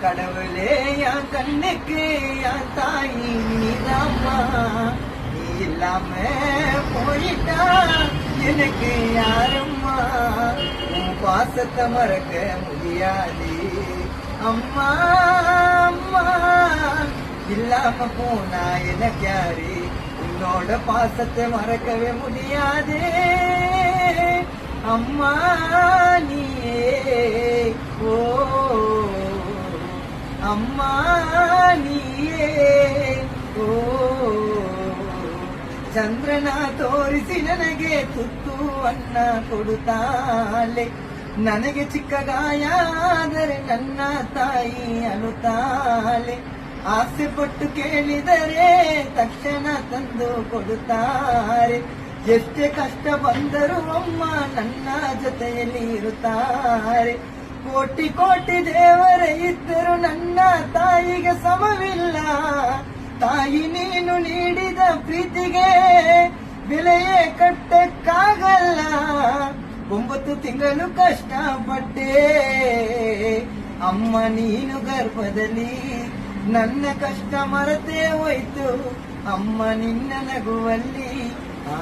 கடவுளே என் கண்ணுக்கு என் தாயி நீதாம்மா, நீ இல்லாம போயிட்டா எனக்கு யாரம்மா, உன் பாசத்தை மறக்க முடியாது அம்மா அம்மா, இல்லாம போனா எனக்கு யாரு, உன்னோட பாசத்தை மறக்கவே முடியாது அம்மா நீயே ஓ ಅಮ್ಮ ನೀಯೇ ಓ, ಚಂದ್ರನ ತೋರಿಸಿ ನನಗೆ ತುತ್ತು ಅನ್ನ ಕೊಡುತ್ತಾಳೆ, ನನಗೆ ಚಿಕ್ಕ ಗಾಯ ಆದರೆ ನನ್ನ ತಾಯಿ ಅಳುತ್ತಾಳೆ, ಆಸೆ ಪಟ್ಟು ಕೇಳಿದರೆ ತಕ್ಷಣ ತಂದು ಕೊಡುತ್ತಾರೆ, ಎಷ್ಟೇ ಕಷ್ಟ ಬಂದರೂ ಅಮ್ಮ ನನ್ನ ಜೊತೆಯಲ್ಲಿ ಇರುತ್ತಾರೆ, ಕೋಟಿ ಕೋಟಿ ದೇವರೇ ಇದ್ದರು ನನ್ನ ತಾಯಿಗೆ ಸಮವಿಲ್ಲ, ತಾಯಿ ನೀನು ನೀಡಿದ ಪ್ರೀತಿಗೆ ಬೆಲೆಯೇ ಕಟ್ಟಕ್ಕಾಗಲ್ಲ, 9 ತಿಂಗಳು ಕಷ್ಟಪಟ್ಟೆ ಅಮ್ಮ ನೀನು ಗರ್ಭದಲ್ಲಿ, ನನ್ನ ಕಷ್ಟ ಮರೆತೇ ಹೋಯ್ತು ಅಮ್ಮ ನಿನ್ನ ನಗುವಲ್ಲಿ ಆ